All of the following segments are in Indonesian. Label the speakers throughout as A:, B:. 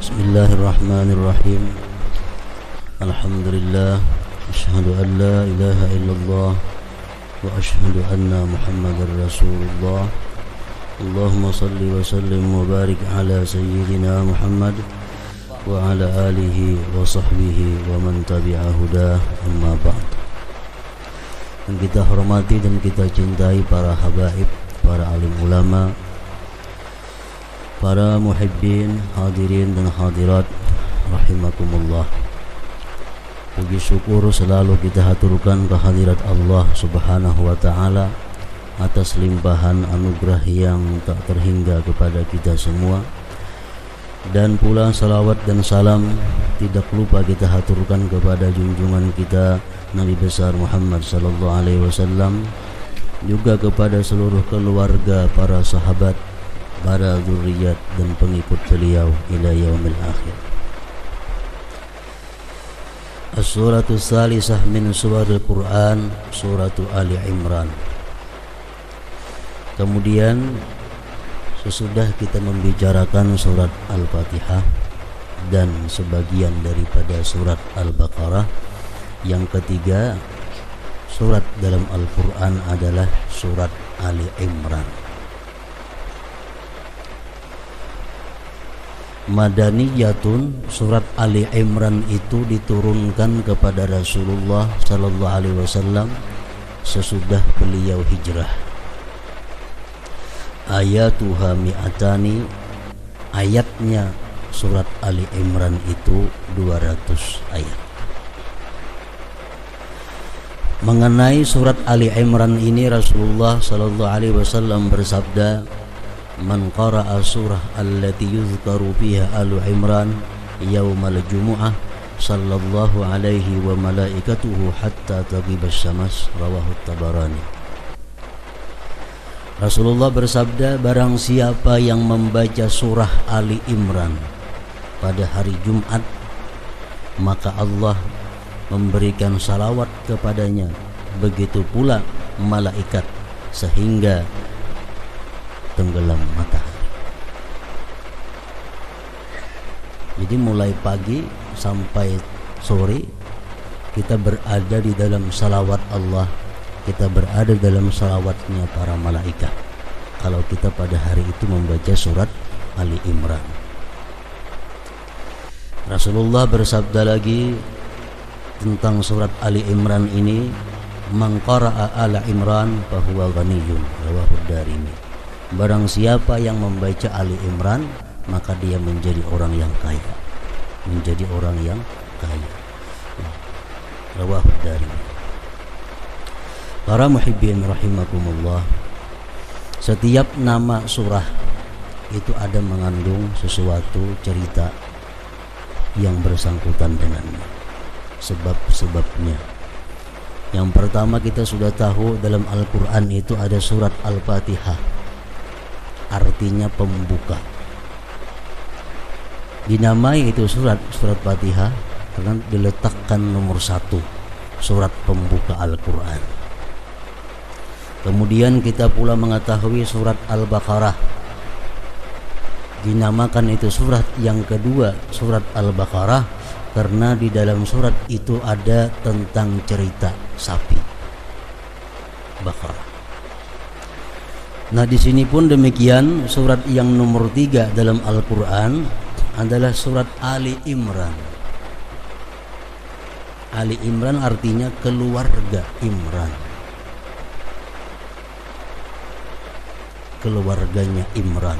A: Bismillahirrahmanirrahim. Alhamdulillah. Asyhadu an la ilaha illallah wa asyhadu anna Muhammadar Rasulullah. Allahumma salli wa sallim wa barik ala sayyidina Muhammad wa ala alihi wa sahbihi wa man tabi'a hudah, amma ba'd. Yang kita hormati dan kita cintai para habaib, para alim ulama, para muhibbin, hadirin dan hadirat rahimakumullah. Puji syukur selalu kita haturkan kehadirat Allah Subhanahu wa taala atas limpahan anugerah yang tak terhingga kepada kita semua. Dan pula salawat dan salam tidak lupa kita haturkan kepada junjungan kita Nabi besar Muhammad sallallahu alaihi wasallam, juga kepada seluruh keluarga, para sahabat, para zuriat dan pengikut beliau ila yaumil akhir. As-suratu salisah min surahil Quran, suratu Ali Imran. Kemudian sesudah kita membicarakan surat Al-Fatihah dan sebagian daripada surat Al-Baqarah, yang ketiga surat dalam Al-Quran adalah surat Ali Imran. Madaniyatun, surat Ali Imran itu diturunkan kepada Rasulullah sallallahu alaihi wasallam sesudah beliau hijrah. Ayatuha mi'atani, ayatnya surat Ali Imran itu 200 ayat. Mengenai surat Ali Imran ini Rasulullah sallallahu alaihi wasallam bersabda, "Man qara'a surah allati yuzkaru fiha Alu Imran yaumal jumu'ah sallallahu alaihi wa malaikatuhu hatta taghibas syams," rawahu Tabarani. Rasulullah bersabda, barang siapa yang membaca surah Ali Imran pada hari Jumat, maka Allah memberikan salawat kepadanya, begitu pula malaikat, sehingga tenggelam matahari. Jadi mulai pagi sampai sore kita berada di dalam salawat Allah, kita berada dalam salawatnya para malaikat kalau kita pada hari itu membaca surat Ali Imran. Rasulullah bersabda lagi tentang surat Ali Imran ini, "Man qara'a ala Imran fahuwa ghaniyun," rawahu Darimi. Barang siapa yang membaca Ali Imran, maka dia menjadi orang yang kaya, menjadi orang yang kaya. Rawahu Darimi. Para muhibbin rahimakumullah, setiap nama surah itu ada mengandung sesuatu cerita yang bersangkutan dengannya, sebab-sebabnya. Yang pertama kita sudah tahu dalam Al-Quran itu ada surat Al-Fatihah, artinya pembuka. Dinamai itu surat Fatihah karena diletakkan nomor 1, surat pembuka Al-Quran. Kemudian kita pula mengetahui surat Al-Baqarah, dinamakan itu surat yang kedua, surat Al-Baqarah, karena di dalam surat itu ada tentang cerita sapi Baqarah. Nah, di sini pun demikian, surat yang nomor 3 dalam Al-Quran adalah surat Ali Imran. Ali Imran artinya keluarga Imran, keluarganya Imran.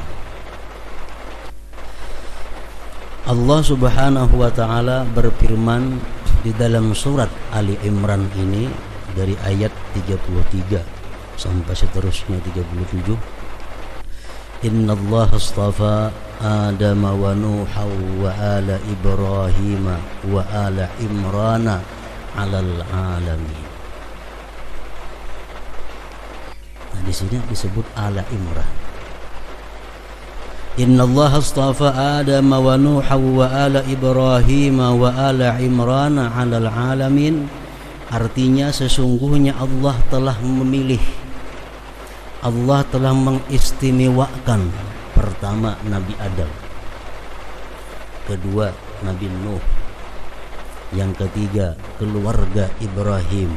A: Allah Subhanahu wa taala berfirman di dalam surat Ali Imran ini dari ayat 33 sampai seterusnya 37. Innallaha astafa Adama wa Nuha wa ala Ibrahim wa ala Imrana 'alal alamin. Nah, di sini disebut ala Imran. Innallaha astafa Adama wa Nuha wa ala Ibrahim wa ala Imrana 'alal alamin. Artinya sesungguhnya Allah telah memilih, Allah telah mengistimewakan pertama Nabi Adam, kedua Nabi Nuh, yang ketiga keluarga Ibrahim,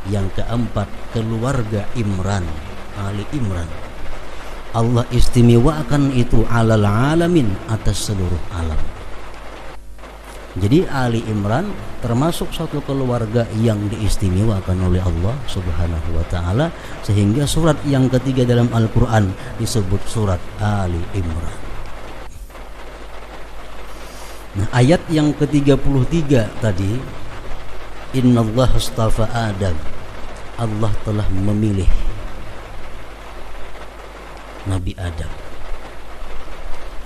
A: yang keempat keluarga Imran, Ali Imran. Allah istimewakan itu alal alamin, atas seluruh alam. Jadi Ali Imran termasuk satu keluarga yang diistimewakan oleh Allah Subhanahu wa taala, sehingga surat yang ketiga dalam Al-Qur'an disebut surat Ali Imran. Nah, ayat yang ke-33 tadi, innallaha astafa Adam, Allah telah memilih Nabi Adam.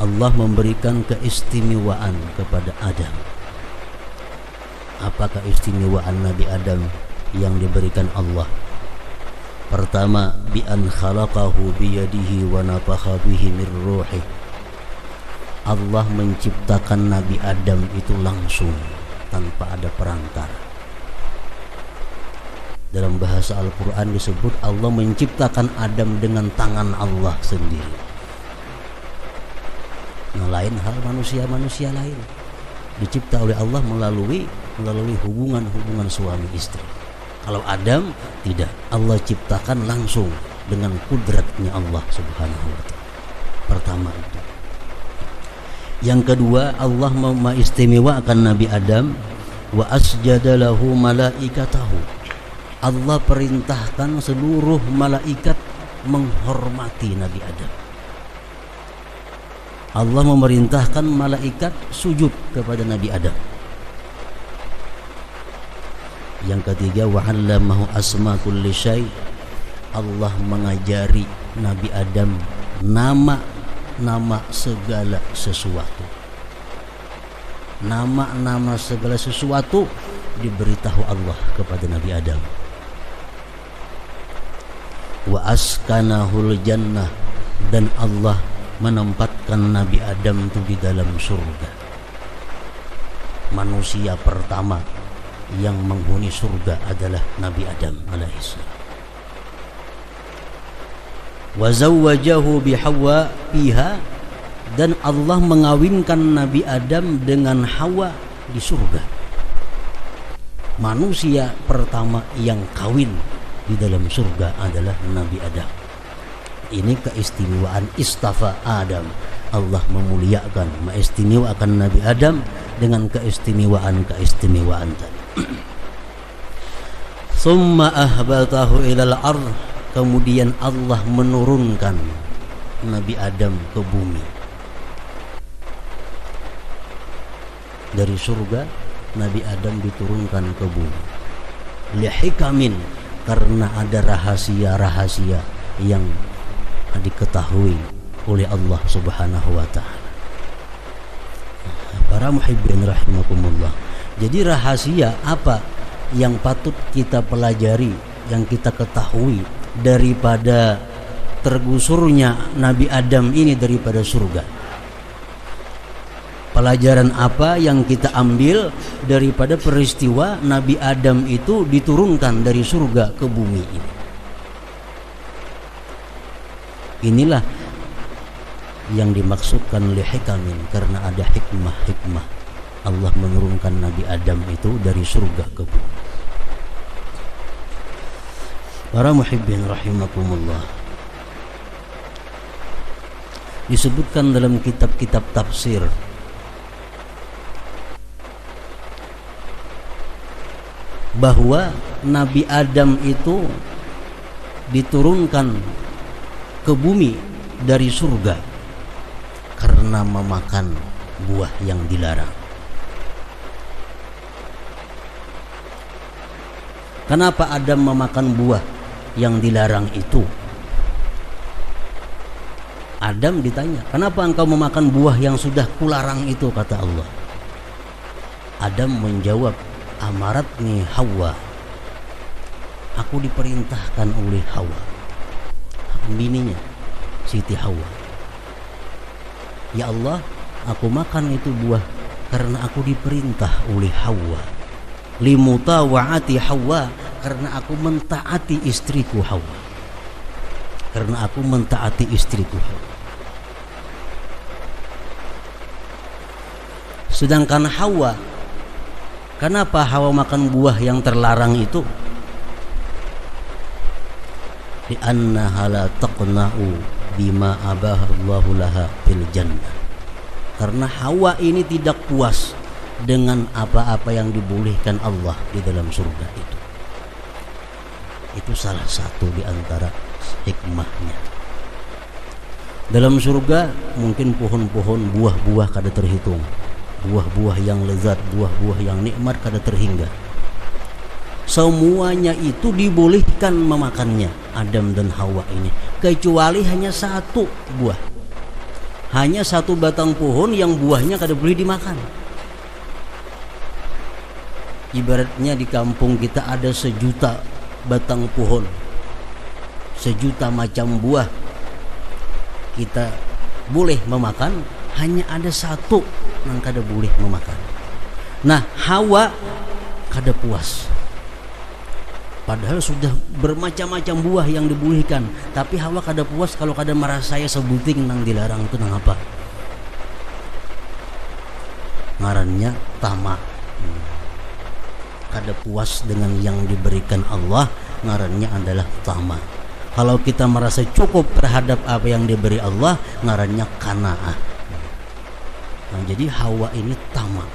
A: Allah memberikan keistimewaan kepada Adam. Apa keistimewaan Nabi Adam yang diberikan Allah? Pertama, bi an khalaqahu biyadihi wa nafakha bihi min ruhi. Allah menciptakan Nabi Adam itu langsung, tanpa ada perantara. Dalam bahasa Al-Quran disebut Allah menciptakan Adam dengan tangan Allah sendiri. Nah, lain hal manusia lain dicipta oleh Allah melalui hubungan suami istri. Kalau Adam tidak, Allah ciptakan langsung dengan kudratnya Allah Subhanahu wa taala. Pertama itu. Yang kedua, Allah mengistimewakan Nabi Adam, wa asjada lahu malaikatahu. Allah perintahkan seluruh malaikat menghormati Nabi Adam. Allah memerintahkan malaikat sujud kepada Nabi Adam. Yang ketiga, wa 'allamahu asma kulli syai'. Allah mengajari Nabi Adam nama segala sesuatu. Nama segala sesuatu diberitahu Allah kepada Nabi Adam. Wa askanahul jannah, dan Allah menempatkan Nabi Adam itu di dalam surga. Manusia pertama yang menghuni surga adalah Nabi Adam alaihissalam. Wa zawwajahu bi Hawa fiha, dan Allah mengawinkan Nabi Adam dengan Hawa di surga. Manusia pertama yang kawin di dalam surga adalah Nabi Adam. Ini keistimewaan istafa Adam. Allah memuliakan, mengistimewakan Nabi Adam dengan keistimewaan tadi. Summa ahbatahu ilal ardh, kemudian Allah menurunkan Nabi Adam ke bumi. Dari surga Nabi Adam diturunkan ke bumi. Lihikamin, karena ada rahasia-rahasia yang diketahui oleh Allah Subhanahu wa taala. Para muhibbin rahimakumullah. Jadi rahasia apa yang patut kita pelajari, yang kita ketahui daripada tergusurnya Nabi Adam ini daripada surga? Pelajaran apa yang kita ambil daripada peristiwa Nabi Adam itu diturunkan dari surga ke bumi ini? Inilah yang dimaksudkan lihikamin, karena ada hikmah Allah menurunkan Nabi Adam itu dari surga ke bumi. Para muhibbin rahimakumullah, disebutkan dalam kitab-kitab tafsir bahwa Nabi Adam itu diturunkan ke bumi dari surga karena memakan buah yang dilarang. Kenapa Adam memakan buah yang dilarang itu? Adam ditanya, kenapa engkau memakan buah yang sudah kularang itu, kata Allah. Adam menjawab, amaratni Hawa, aku diperintahkan oleh Hawa, bininya Siti Hawa. Ya Allah, aku makan itu buah karena aku diperintah oleh Hawa. Limutawa'ati Hawa, karena aku mentaati istriku Hawa. Karena aku mentaati istriku Hawa. Sedangkan Hawa, kenapa Hawa makan buah yang terlarang itu? Li'annaha la taqna'u bima abahallahu laha fil jannah. Karena Hawa ini tidak puas dengan apa-apa yang dibolehkan Allah di dalam surga itu. Itu salah satu di antara hikmahnya. Dalam surga mungkin pohon-pohon buah-buah kada terhitung, buah-buah yang lezat, buah-buah yang nikmat kada terhingga. Semuanya itu dibolehkan memakannya Adam dan Hawa ini, kecuali hanya satu buah, hanya satu batang pohon yang buahnya kada boleh dimakan. Ibaratnya di kampung kita ada 1.000.000 batang pohon, 1.000.000 macam buah, kita boleh memakan, hanya ada satu yang kada boleh memakan. Nah, Hawa kada puas, padahal sudah bermacam-macam buah yang dibolehkan, tapi Hawa kada puas kalau kada merasai sebuting nang dilarang itu nang apa? Ngarannya tamak. Kada puas dengan yang diberikan Allah, ngarannya adalah tamak. Kalau kita merasa cukup terhadap apa yang diberi Allah, ngarannya qanaah. Nah, jadi Hawa ini tamak.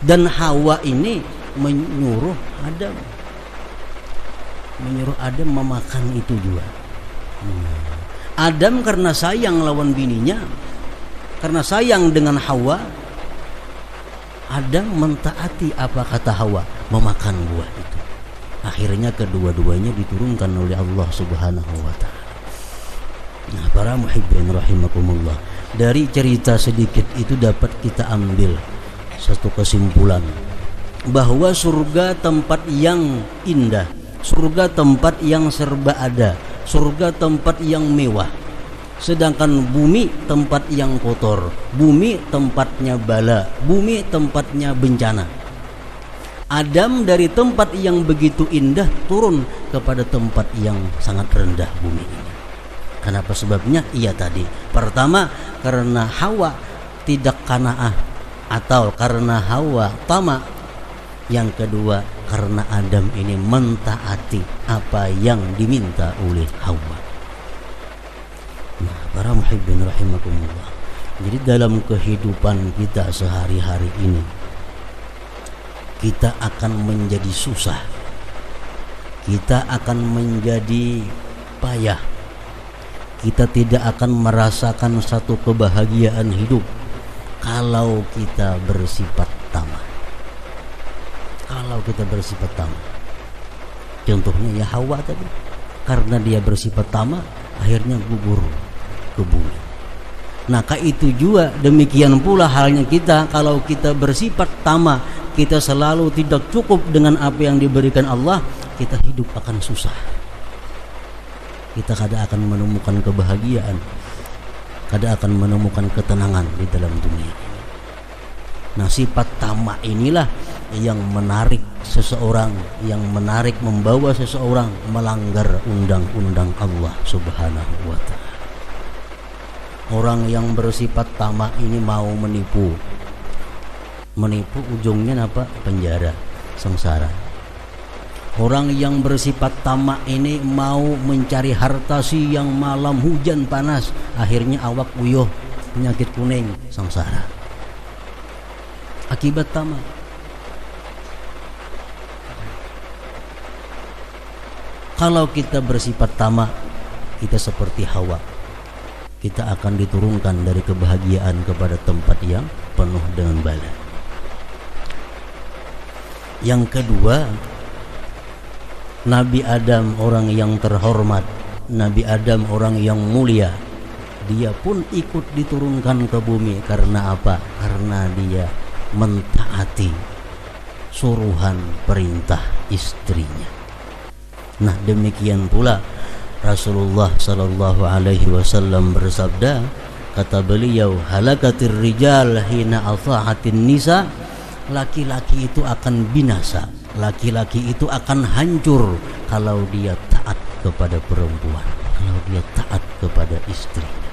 A: Dan Hawa ini menyuruh Adam memakan itu juga. Adam karena sayang lawan bininya, karena sayang dengan Hawa, Adam mentaati apa kata Hawa, memakan buah itu. Akhirnya kedua-duanya diturunkan oleh Allah Subhanahu wa taala. Nah, para muhibbin rahimakumullah, dari cerita sedikit itu dapat kita ambil satu kesimpulan, bahwa surga tempat yang indah, surga tempat yang serba ada, surga tempat yang mewah. Sedangkan bumi tempat yang kotor, bumi tempatnya bala, bumi tempatnya bencana. Adam dari tempat yang begitu indah turun kepada tempat yang sangat rendah, bumi ini. Kenapa sebabnya? Iya tadi, pertama karena Hawa tidak qanaah atau karena Hawa tamak. Yang kedua karena Adam ini mentaati apa yang diminta oleh Hawa. Nah, para muhibbin rahimakumullah, jadi dalam kehidupan kita sehari-hari ini, kita akan menjadi susah, kita akan menjadi payah, kita tidak akan merasakan satu kebahagiaan hidup kalau kita bersifat tamak. Kalau kita bersifat tamak, contohnya ya Hawa tadi, karena dia bersifat tamak, akhirnya gugur ke bumi. Nah, itu juga demikian pula halnya kita, kalau kita bersifat tamak, kita selalu tidak cukup dengan apa yang diberikan Allah, kita hidup akan susah. Kita kada akan menemukan kebahagiaan, kada akan menemukan ketenangan di dalam dunia ini. Nah, sifat tamak inilah yang menarik seseorang, yang menarik membawa seseorang melanggar undang-undang Allah Subhanahu wa taala. Orang yang bersifat tamak ini mau menipu ujungnya apa? Penjara, sengsara. Orang yang bersifat tamak ini mau mencari harta siang malam, hujan panas, akhirnya awak uyuh, penyakit kuning, sengsara. Akibat tamak. Kalau kita bersifat tamak, kita seperti Hawa. Kita akan diturunkan dari kebahagiaan kepada tempat yang penuh dengan bala. Yang kedua, Nabi Adam orang yang terhormat, Nabi Adam orang yang mulia, dia pun ikut diturunkan ke bumi. Karena apa? Karena dia mentaati suruhan perintah istrinya. Nah, demikian pula Rasulullah sallallahu alaihi wasallam bersabda, kata beliau, halakatir rijal hina ata'atin nisa, laki-laki itu akan binasa, laki-laki itu akan hancur kalau dia taat kepada perempuan, kalau dia taat kepada istrinya.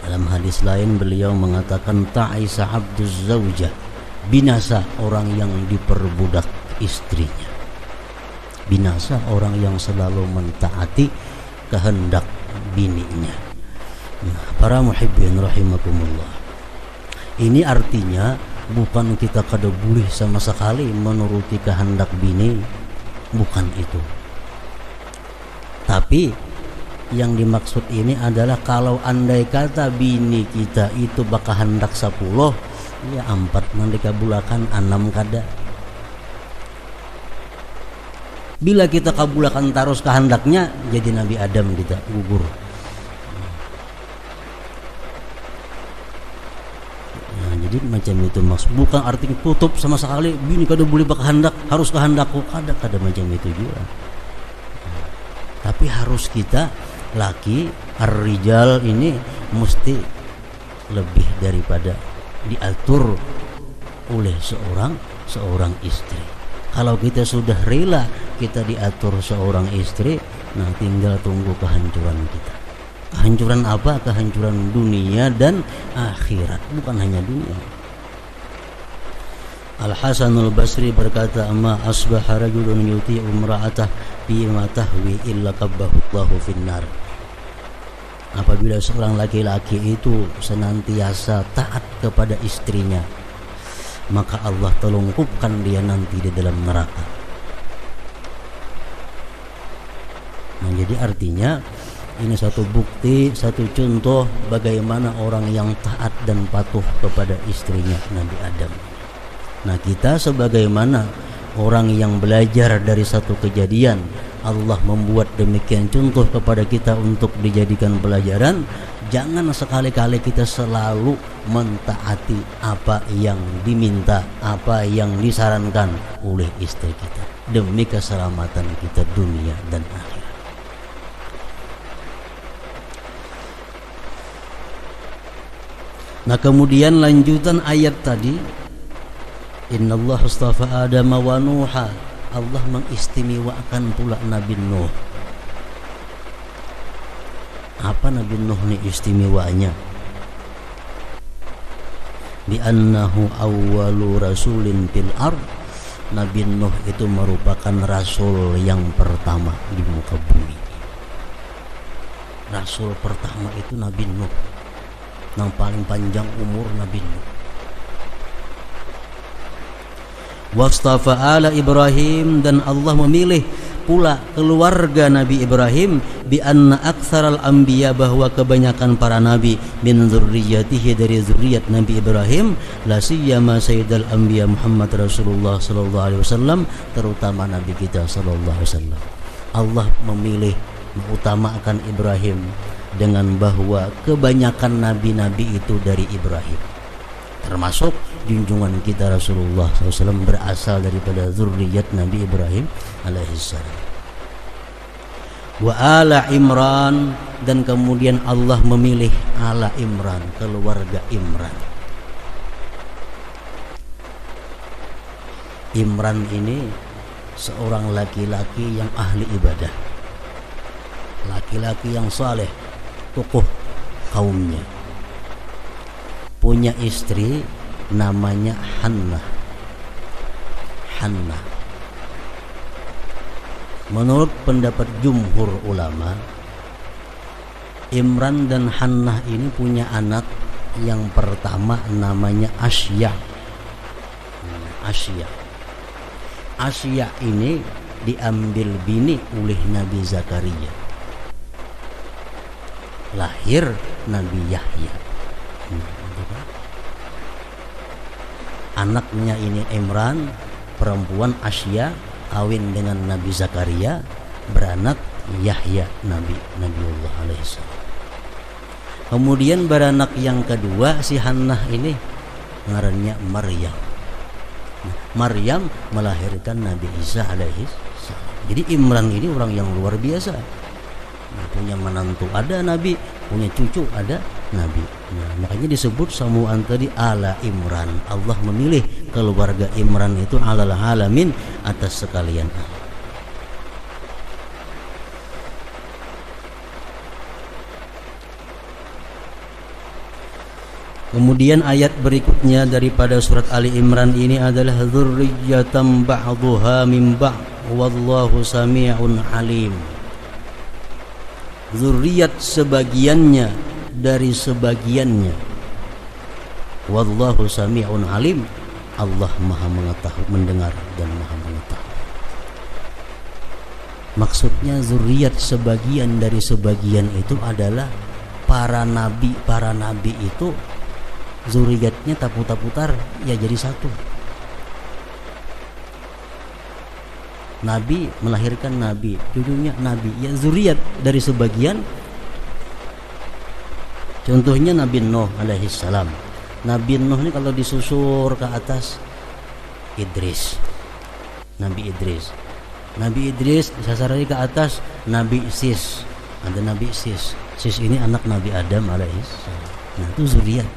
A: Dalam hadis lain beliau mengatakan ta'isa abduz zaujah, binasa orang yang diperbudak istrinya. Binasa orang yang selalu mentaati kehendak bininya. Nah, para muhibbin rahimakumullah, ini artinya bukan kita kada boleh sama sekali menuruti kehendak bini, bukan itu. Tapi yang dimaksud ini adalah kalau andai kata bini kita itu bakal hendak 10, ya 4 nanti kabulakan 6 kada. Bila kita kabulakan terus kehendaknya, jadi Nabi Adam kita gugur. Nah, jadi macam itu maksud. Bukan artinya tutup sama sekali, bini kada boleh bakal hendak, harus kehendakku, kada macam itu juga. Tapi harus kita laki ar-rijal ini mesti lebih daripada diatur oleh seorang istri. Kalau kita sudah rela kita diatur seorang istri, nah tinggal tunggu kehancuran kita. Kehancuran apa? Kehancuran dunia dan akhirat, bukan hanya dunia. Al-Hasanul Basri berkata, "Ma asbaha rajulun yuti'u imra'atah bima tahwi illa qabbahu Allahu finnar." Apabila seorang laki-laki itu senantiasa taat kepada istrinya, maka Allah telungkupkan dia nanti di dalam neraka. Nah, jadi artinya ini satu bukti, satu contoh bagaimana orang yang taat dan patuh kepada istrinya Nabi Adam. Nah, kita sebagaimana orang yang belajar dari satu kejadian, Allah membuat demikian contoh kepada kita untuk dijadikan pelajaran. Jangan sekali-kali kita selalu mentaati apa yang diminta, apa yang disarankan oleh istri kita demi keselamatan kita dunia dan akhirat. Nah, kemudian lanjutan ayat tadi, Innallah astafa Adam wa Nuha, Allah mengistimewakan pula Nabi Nuh. Apa Nabi Nuh ni istimewanya? Bi annahu awwalu rasulin fil ard. Nabi Nuh itu merupakan rasul yang pertama di muka bumi. Rasul pertama itu Nabi Nuh, yang paling panjang umur Nabi Nuh. Wastafa ala Ibrahim, dan Allah memilih pula keluarga Nabi Ibrahim, bi anna aktsaral anbiya, bahwa kebanyakan para nabi, min dzurriyyatihi, dari zuriat Nabi Ibrahim, la siyama sayyidul anbiya Muhammad Rasulullah sallallahu alaihi wasallam, terutama nabi kita sallallahu alaihi wasallam. Allah memilih mengutamakan Ibrahim dengan bahwa kebanyakan nabi-nabi itu dari Ibrahim, termasuk junjungan kita Rasulullah SAW berasal daripada zurriyat Nabi Ibrahim alaihissalam. Wa ala Imran, dan kemudian Allah memilih ala Imran, keluarga Imran. Imran ini seorang laki-laki yang ahli ibadah, laki-laki yang saleh, tokoh kaumnya, punya istri namanya Hannah. Menurut pendapat jumhur ulama, Imran dan Hannah ini punya anak yang pertama namanya Asya. Asya ini diambil bini oleh Nabi Zakaria. Lahir Nabi Yahya. Anaknya ini Imran, perempuan Asya, kawin dengan Nabi Zakaria, beranak Yahya, Nabiullah alaihissalam. Kemudian beranak yang kedua si Hannah ini ngarannya Maryam. Maryam melahirkan Nabi Isa alaihissalam. Jadi Imran ini orang yang luar biasa. Punya menantu ada Nabi, punya cucu ada Nabi. Nah, makanya disebut samuan tadi ala Imran. Allah memilih keluarga Imran itu alal alamin, atas sekalian. Kemudian ayat berikutnya daripada surat Ali Imran ini adalah dzurriyyatan ba'dhuha min ba'd wallahu sami'un alim. Zuriat sebagiannya dari sebagiannya. Wallahu sami'un alim. Allah Maha mengetahui, mendengar dan Maha mengetahui. Maksudnya zuriat sebagian dari sebagian itu adalah para nabi. Para nabi itu zuriatnya tak putar-putar ya jadi satu. Nabi melahirkan nabi, cucunya nabi, ya zuriat dari sebagian. Contohnya Nabi Nuh alaihi salam. Nabi Nuh ini kalau disusur ke atas Idris, Nabi Idris. Nabi Idris disasar lagi ke atas Nabi Sis. Ada Nabi Sis. Sis ini anak Nabi Adam alaihi salam. Nah, itu zuriat.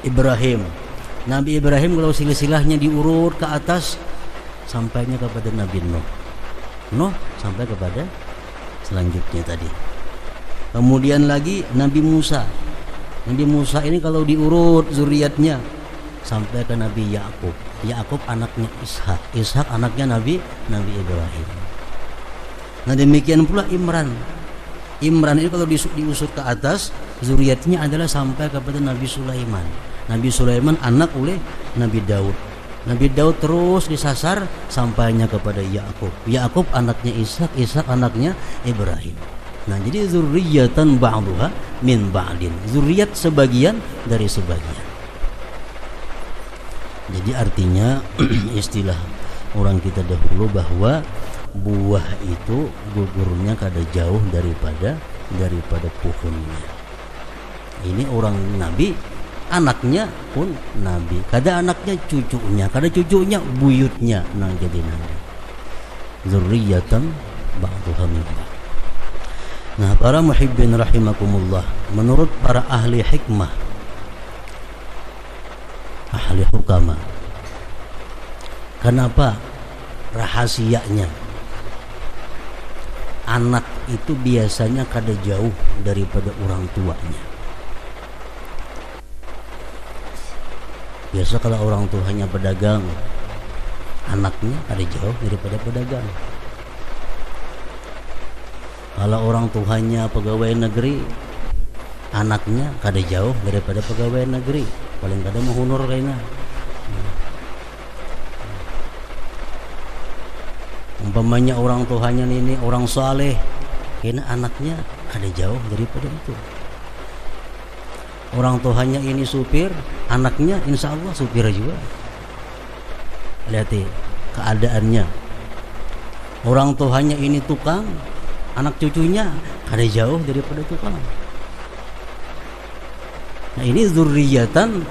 A: Ibrahim, Nabi Ibrahim kalau silsilahnya diurut ke atas sampainya kepada Nabi Nuh. Nuh sampai kepada selanjutnya tadi. Kemudian lagi Nabi Musa. Nabi Musa ini kalau diurut zuriatnya sampai ke Nabi Yakub. Yakub anaknya Ishak. Ishak anaknya Nabi Ibrahim. Nah demikian pula Imran. Imran ini kalau diusut ke atas zuriatnya adalah sampai kepada Nabi Sulaiman. Nabi Sulaiman anak oleh Nabi Daud. Nabi Daud terus disasar sampainya kepada Yakub. Yakub anaknya Ishak, Ishak anaknya Ibrahim. Nah, jadi zurriyatan ba'dhuha min ba'din. Zuriat sebagian dari sebagian. Jadi artinya istilah orang kita dahulu bahwa buah itu gugurnya kada jauh daripada pohonnya. Ini orang Nabi, anaknya pun Nabi, kada anaknya cucunya, kada cucunya buyutnya. Nah jadi Nabi. Zurriyatan ba'dhuha min ba'd. Nah para muhibbin rahimakumullah, menurut para ahli hikmah, ahli hukama, kenapa rahasianya anak itu biasanya kada jauh daripada orang tuanya? Biasa kalau orang tuanya pedagang, anaknya kada jauh daripada pedagang. Kalau orang tuanya pegawai negeri, anaknya kada jauh daripada pegawai negeri. Paling kada mau honor kayaknya. Umpamanya orang tuanya ini orang saleh, kayaknya anaknya kada jauh daripada itu. Orang tuanya ini supir, anaknya insya Allah supir juga. Lihat keadaannya. Orang tuanya ini tukang, anak cucunya kada jauh daripada tukang. Nah ini zurriyatan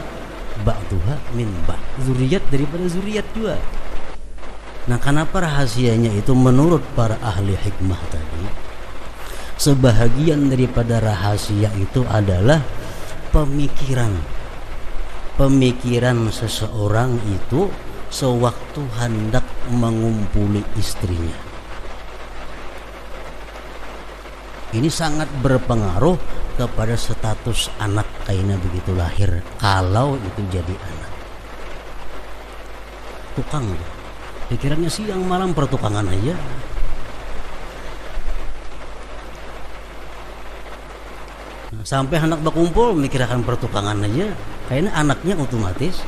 A: ba'dhuha min ba'd. Zuriat daripada zuriat juga. Nah kenapa rahasianya itu menurut para ahli hikmah tadi? Sebahagian daripada rahasia itu adalah pemikiran seseorang itu sewaktu hendak mengumpuli istrinya. Ini sangat berpengaruh kepada status anak kayaknya begitu lahir, kalau itu jadi anak tukang, pikirannya siang malam pertukangan aja. Nah, sampai anak berkumpul mikirkan pertukangan aja, kayaknya anaknya otomatis.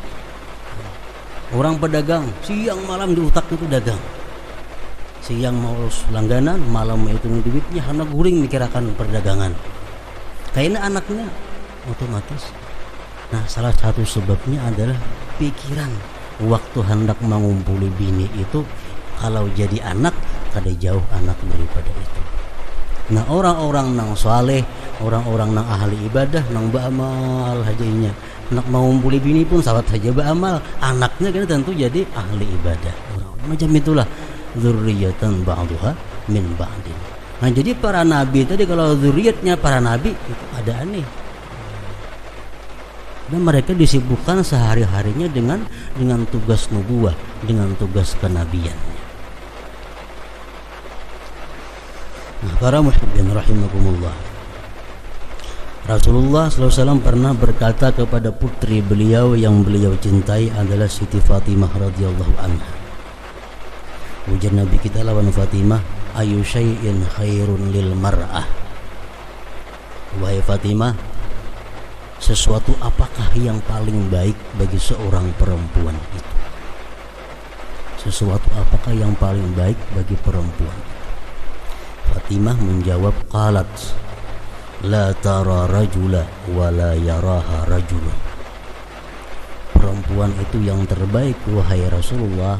A: Orang pedagang siang malam di otak itu dagang, siang mau langganan, malam mau hitung duitnya, anak guring mikirkan perdagangan, kayaknya anaknya otomatis. Nah salah satu sebabnya adalah pikiran waktu hendak mengumpuli bini itu, kalau jadi anak kada jauh anak daripada itu. Nah orang-orang nang saleh, orang-orang nang ahli ibadah, nang beramal hajainya, nak mengumpuli bini pun sahabat saja beramal, anaknya kan tentu jadi ahli ibadah. Orang macam itulah zurriyatan ba'dhuha min ba'din. Nah jadi para nabi tadi, kalau zuriatnya para nabi itu ada aneh. Dan mereka disibukkan sehari-harinya dengan tugas nubuwah, dengan tugas kenabian. Nah, para muhibbin rahimakumullah, Rasulullah SAW pernah berkata kepada putri beliau yang beliau cintai adalah Siti Fatimah radhiyallahu anha. Ujar Nabi kita lawan Fatimah, ayu syai'in khairun lil mar'ah. Wahai Fatimah, sesuatu apakah yang paling baik bagi seorang perempuan itu? Sesuatu apakah yang paling baik bagi perempuan? Fatimah menjawab, qalat la tara rajula wa la yaraha rajulun. Perempuan itu yang terbaik wahai Rasulullah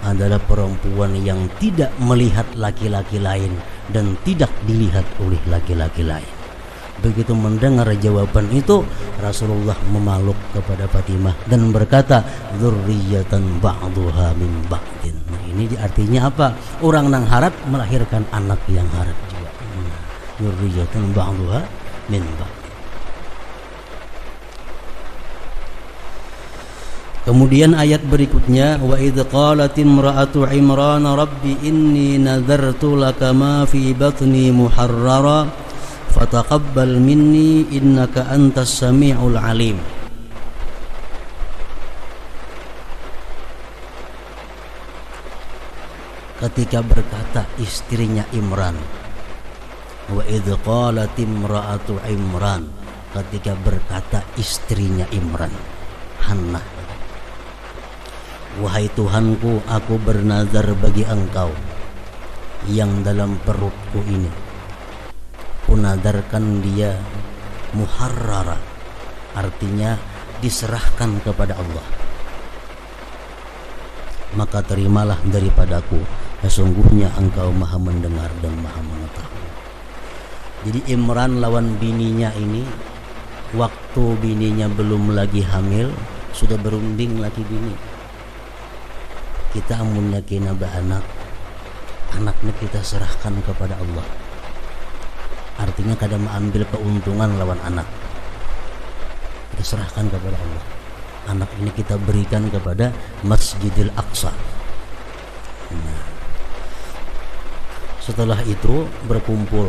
A: adalah perempuan yang tidak melihat laki-laki lain dan tidak dilihat oleh laki-laki lain. Begitu mendengar jawaban itu, Rasulullah memeluk kepada Fatimah dan berkata, dzurriyyatan ba'duha min ba'din. Nah, ini artinya apa? Orang nang harat melahirkan anak yang harat juga. Dzurriyyatan ba'duha min ba'din. Kemudian ayat berikutnya, wa idz qalat imra'atu Imran rabbi inni nadartu laka ma fi batni muharrara fataqabbal minni innaka antas samiul alim. Ketika berkata istrinya Imran, wa idz qalat imra'atu Imran, ketika berkata istrinya Imran, Hannah, wahai Tuhanku, aku bernazar bagi engkau yang dalam perutku ini, kunadarkan dia muharrara, artinya diserahkan kepada Allah, maka terimalah daripadaku, sesungguhnya engkau maha mendengar dan maha mengetahui. Jadi Imran lawan bininya ini, waktu bininya belum lagi hamil, sudah berunding lagi bini. Kita amun yakina anaknya kita serahkan kepada Allah, artinya kadang mengambil keuntungan lawan anak, kita serahkan kepada Allah. Anak ini kita berikan kepada Masjidil Aqsa. Nah, setelah itu berkumpul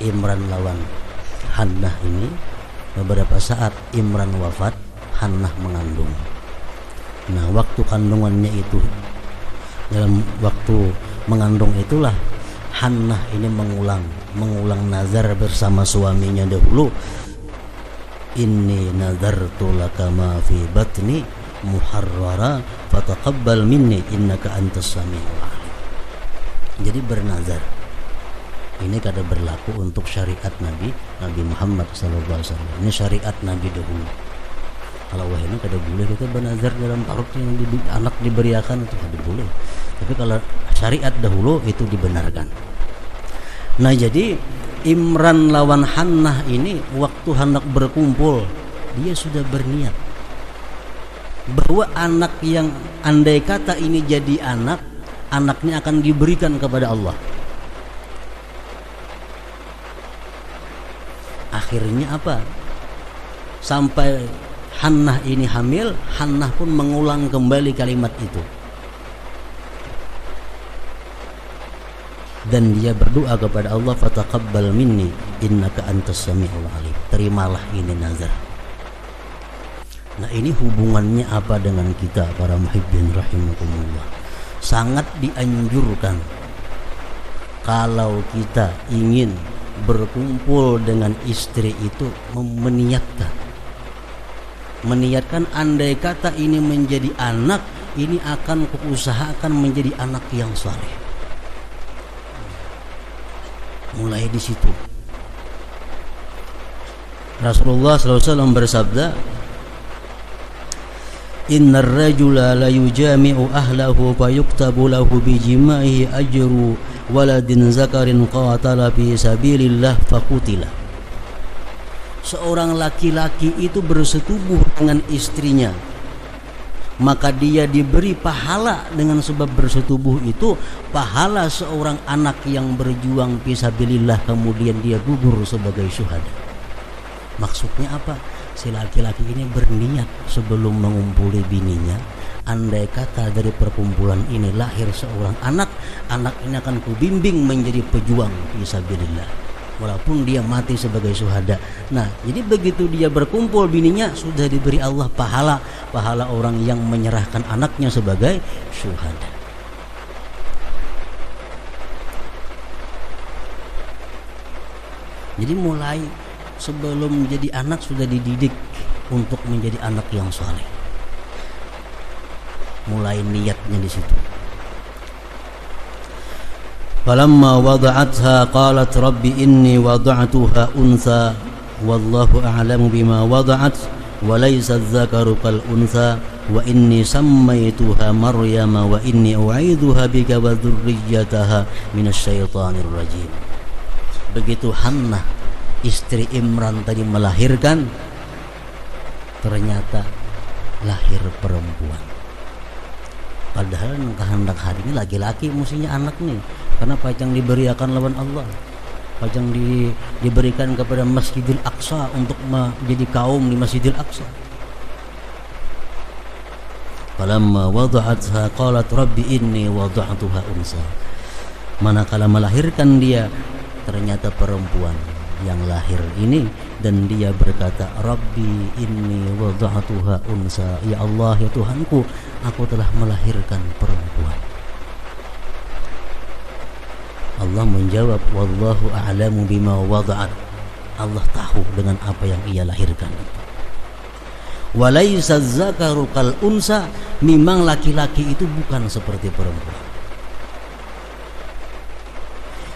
A: Imran lawan Hannah ini. Beberapa saat Imran wafat, Hannah mengandung. Nah, waktu kandungannya itu, dalam waktu mengandung itulah Hannah ini mengulang nazar bersama suaminya dahulu. Inni nazartu laka ma fi batni muharrara fataqabbal minni innaka antas samiul alim. Jadi bernazar ini kada berlaku untuk syariat Nabi Muhammad SAW. Ini syariat Nabi dahulu. Kalau wahana kada boleh kita bernazar dalam parut yang anak diberiakan, itu kada boleh. Tapi kalau syariat dahulu itu dibenarkan. Nah, jadi Imran lawan Hannah ini waktu hendak berkumpul, dia sudah berniat bahwa anak yang andai kata ini jadi anaknya akan diberikan kepada Allah. Akhirnya apa? Sampai Hannah ini hamil, Hannah pun mengulang kembali kalimat itu. Dan dia berdoa kepada Allah, fataqabbal minni innaka antas samiul alim. Terimalah ini nazar. Nah, ini hubungannya apa dengan kita para muhibbin rahimakumullah? Sangat dianjurkan kalau kita ingin berkumpul dengan istri itu meniatkan andai kata ini menjadi anak, ini akan kuusahakan menjadi anak yang saleh. Mulai di situ. Rasulullah SAW bersabda, innar rajula la yujami'u ahlahu fa yuktabu lahu bi jima'i ajru waladin zakarin qatala fi sabilillah faqutila. Seorang laki-laki itu bersetubuh dengan istrinya, maka dia diberi pahala dengan sebab bersetubuh itu, pahala seorang anak yang berjuang fisabilillah kemudian dia gugur sebagai syuhada. Maksudnya apa? Si laki-laki ini berniat sebelum mengumpuli bininya, andai kata dari perkumpulan ini lahir seorang anak ini akan kubimbing menjadi pejuang fisabilillah. walaupun dia mati sebagai syuhada. Nah, jadi begitu dia berkumpul bininya sudah diberi Allah pahala orang yang menyerahkan anaknya sebagai syuhada. Jadi mulai sebelum menjadi anak sudah dididik untuk menjadi anak yang saleh. Mulai niatnya di situ. Falamma wada'atha qalat rabbi inni wada'tuha untha wallahu a'lamu bima wada'at wa laysa adh-dhakaru kal untha wa inni sammaytuha maryama wa inni u'idzuha bika wa dhurriyyataha minasy syaithanir rajim. Begitu Hannah istri Imran tadi melahirkan, ternyata lahir perempuan. Padahal kehendak hati ini laki-laki mestinya anak nih, karena pajang diberikan lawan Allah, pajang diberikan kepada Masjidil Aqsa untuk menjadi kaum di Masjidil Aqsa. Falamma wada'atha qalat rabbi inni wada'tuha unsa. Manakala melahirkan dia, ternyata perempuan yang lahir ini, dan dia berkata, Rabbi inni wada'tuha unsa. Ya Allah, ya Tuhanku, aku telah melahirkan perempuan. Allah menjawab, wallahu a'lamu bima wada'at. Allah tahu dengan apa yang ia lahirkan. Walaysa zakaru kal unsa. Memang laki-laki itu bukan seperti perempuan.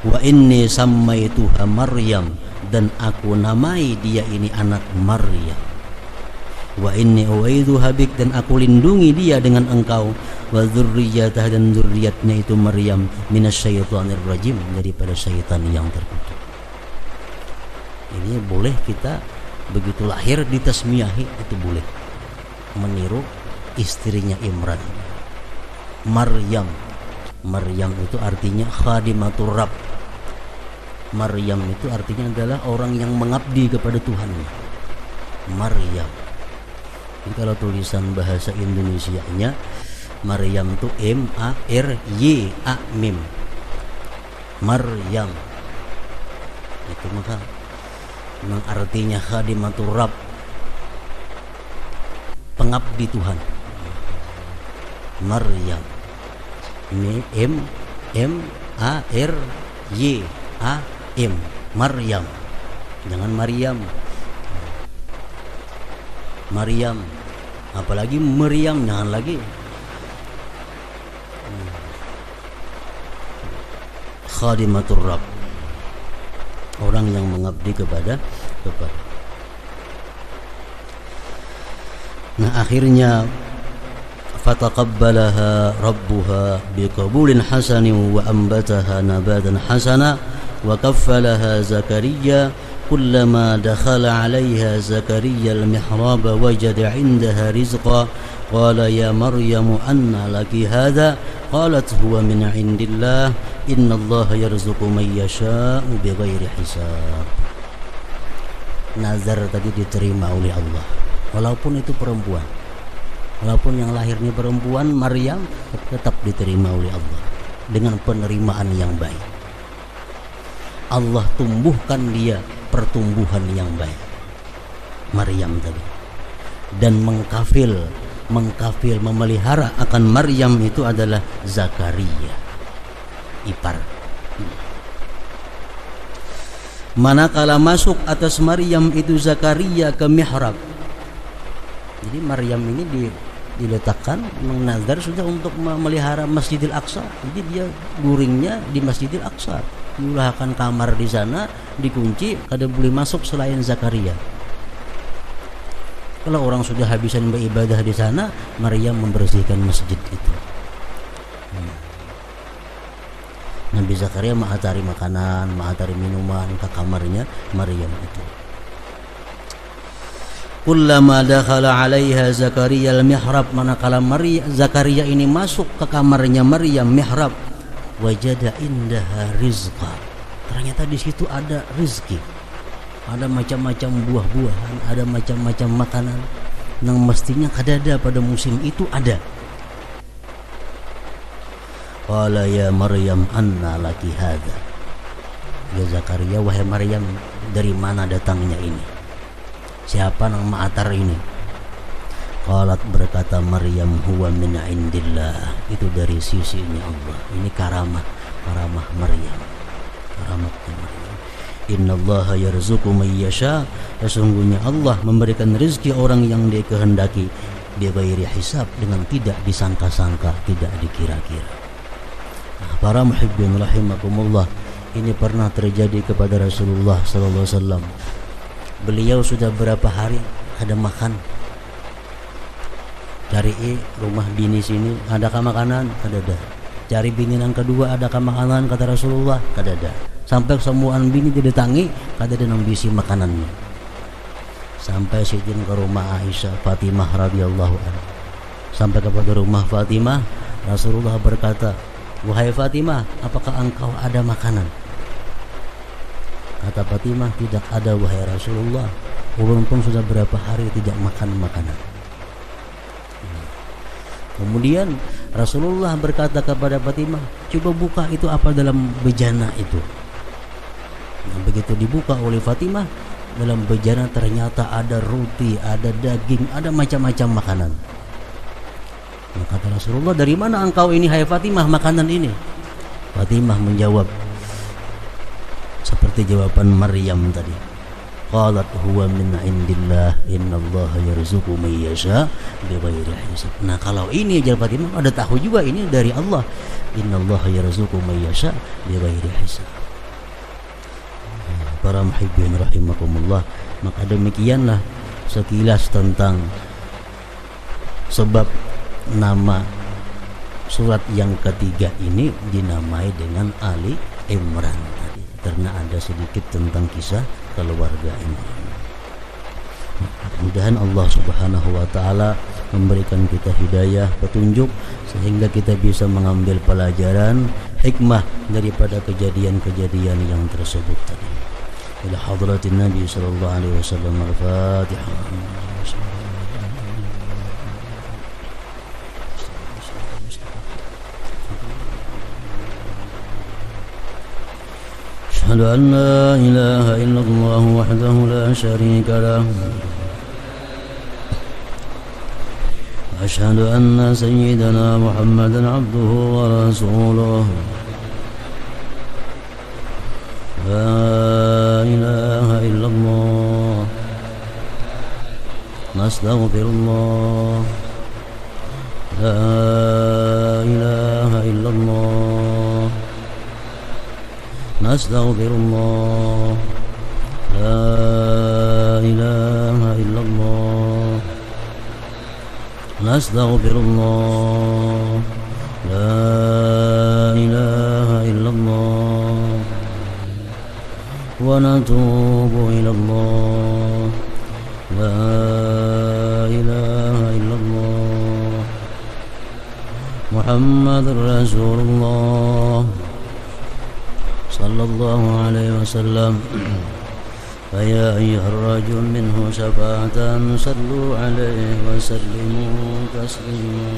A: Wa inni sammaituha Maryam, dan aku namai dia ini anak Maryam. Wa inni u'idzuha bik, dan aku lindungi dia dengan engkau. Wa dzurriyyatah, dan zuriatnya itu Maryam, minasyaitonir rajim, daripada syaitan yang terkutuk. Ini boleh kita begitu lahir ditasmiyahi, itu boleh meniru istrinya Imran, Maryam. Maryam itu artinya khadimatur Rabb. Maryam itu artinya adalah orang yang mengabdi kepada Tuhannya. Maryam. Jadi kalau tulisan bahasa Indonesianya, Maryam itu M-A-R-Y-A-M-I-M. Maryam. Itu maka memang artinya khadimatur Rabb, pengabdi Tuhan. Maryam. M-A-R-Y-A-M, Maryam. Jangan Maryam. Maryam, apalagi Maryam, jangan lagi. Khadimatur Rabb, orang yang mengabdi kepada. Nah, akhirnya fataqabbalaha rabbuha biqabulin hasanin wa ambataha nabatan hasana wa kaffalaha Zakaria. Kullama dakhala 'alayha Zakaria al-mihrab wajada 'indaha rizqa qala ya Maryam anna laki hadha qalat huwa min 'indillah innallaha yarzuqu man yasha'u bighairi hisab. Nazar tadi diterima oleh Allah, walaupun itu perempuan, walaupun yang lahirnya perempuan, Maryam tetap diterima oleh Allah dengan penerimaan yang baik. Allah tumbuhkan dia pertumbuhan yang baik, Maryam tadi, dan mengkafil memelihara akan Maryam itu adalah Zakaria, ipar. Manakala masuk atas Maryam itu Zakaria ke mihrab. Jadi Maryam ini diletakkan menazar sudah untuk memelihara Masjidil Aqsa. Jadi dia guringnya di Masjidil Aqsa, diulahkan kamar di sana, dikunci, kada boleh masuk selain Zakaria. Kalau orang sudah habisan beribadah di sana, Maryam membersihkan masjid itu. Nabi Zakaria mengantari makanan, mengantari minuman ke kamarnya Maryam itu. Kullama dakhala 'alaiha Zakaria al-mihrab, manakala Zakaria ini masuk ke kamarnya Maryam mihrab, wajada indaha rizqa. Ternyata di situ ada rizki. Ada macam-macam buah-buahan, ada macam-macam makanan yang mestinya kadada pada musim itu ada. Qala ya Maryam anna laki hadha. Ya Zakaria, wahai Maryam, dari mana datangnya ini? Siapa nama atar ini? Qalat, berkata Maryam, huwa min indillah, itu dari sisinya Allah. Ini karamah Maryam, karamatnya Maryam. Innallaha yarzuqu may yasha, sesungguhnya Allah memberikan rezeki orang yang Dia kehendaki, bighairi hisab, dengan tidak disangka-sangka, tidak dikira-kira. Nah, para muhibbin rahimakumullah, ini pernah terjadi kepada Rasulullah sallallahu alaihi wasallam. Beliau sudah berapa hari ada makan. Cari rumah bini sini, adakah makanan? Kadada. Cari bini yang kedua, adakah makanan? Kata Rasulullah, kadada. Sampai semuaan bini didatangi, kadada nang bisi makanannya. Sampai sidin ke rumah Aisyah Fatimah radhiyallahu anha. Sampai kepada rumah Fatimah, Rasulullah berkata, wahai Fatimah, apakah engkau ada makanan? Kata Fatimah, tidak ada wahai Rasulullah. Ulun pun sudah berapa hari tidak makan makanan. Kemudian Rasulullah berkata kepada Fatimah, coba buka itu apa dalam bejana itu. Nah, begitu dibuka oleh Fatimah, dalam bejana ternyata ada roti, ada daging, ada macam-macam makanan. Nah, kata Rasulullah, dari mana engkau ini hai Fatimah makanan ini? Fatimah menjawab seperti jawaban Maryam tadi. Qalat huwa min indillah, innallaha yarzuqu may yasha bighairi hisab. Nah, kalau ini jawab Fatimah, ada tahu juga ini dari Allah. Innallaha yarzuqu may yasha bighairi hisab. Para muhibbin rahimakumullah, maka demikianlah sekilas tentang sebab nama surat yang ketiga ini dinamai dengan Ali Imran tadi, karena ada sedikit tentang kisah keluarga Imran. Mudah-mudahan Allah Subhanahu wa taala memberikan kita hidayah, petunjuk, sehingga kita bisa mengambil pelajaran hikmah daripada kejadian-kejadian yang tersebut tadi. Ila hadratin Nabi sallallahu alaihi wasallam. Al-Fatihah. أشهد أن لا إله إلا الله وحده لا شريك له وأشهد أن سيدنا محمدا عبده ورسوله لا إله إلا الله نستغفر الله لا إله إلا الله نستغفر الله لا إله إلا الله نستغفر الله لا إله إلا الله ونتوب إلى الله لا إله إلا الله محمد رسول الله صلى الله عليه وسلم فيا أيها الرجل منه شفاعة صلوا عليه وسلموا تسليما.